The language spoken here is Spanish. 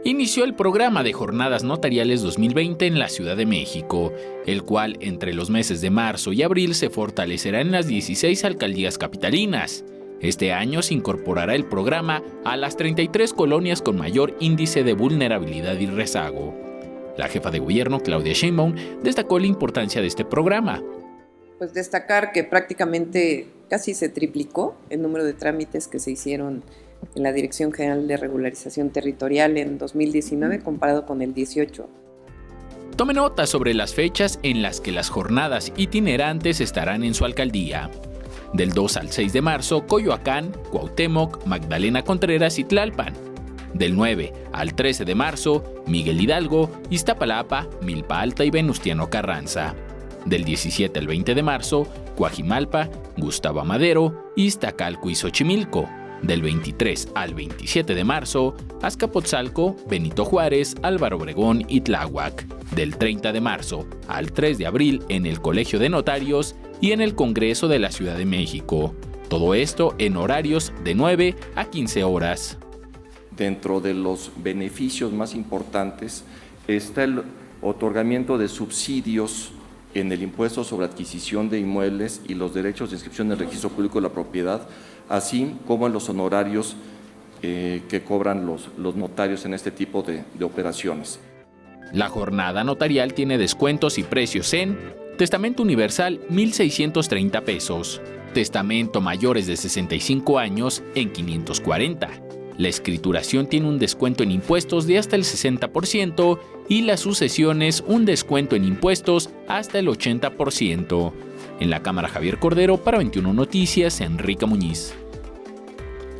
inició el programa de Jornadas Notariales 2020 en la Ciudad de México, el cual entre los meses de marzo y abril se fortalecerá en las 16 alcaldías capitalinas. Este año se incorporará el programa a las 33 colonias con mayor índice de vulnerabilidad y rezago. La jefa de gobierno, Claudia Sheinbaum, destacó la importancia de este programa. Pues destacar que prácticamente casi se triplicó el número de trámites que se hicieron en la Dirección General de Regularización Territorial en 2019 comparado con el 18. Tome nota sobre las fechas en las que las jornadas itinerantes estarán en su alcaldía. Del 2 al 6 de marzo, Coyoacán, Cuauhtémoc, Magdalena Contreras y Tlalpan. Del 9 al 13 de marzo, Miguel Hidalgo, Iztapalapa, Milpa Alta y Venustiano Carranza. Del 17 al 20 de marzo, Coajimalpa, Gustavo Amadero, Iztacalco y Xochimilco. Del 23 al 27 de marzo, Azcapotzalco, Benito Juárez, Álvaro Obregón y Tláhuac. Del 30 de marzo al 3 de abril en el Colegio de Notarios y en el Congreso de la Ciudad de México. Todo esto en horarios de 9 a 15 horas. Dentro de los beneficios más importantes está el otorgamiento de subsidios en el impuesto sobre adquisición de inmuebles y los derechos de inscripción en el registro público de la propiedad, así como en los honorarios que cobran los notarios en este tipo de operaciones. La jornada notarial tiene descuentos y precios en testamento universal 1,630 pesos, testamento mayores de 65 años en 540. La escrituración tiene un descuento en impuestos de hasta el 60% y las sucesiones un descuento en impuestos hasta el 80%. En la Cámara Javier Cordero para 21 Noticias, Enrique Muñiz.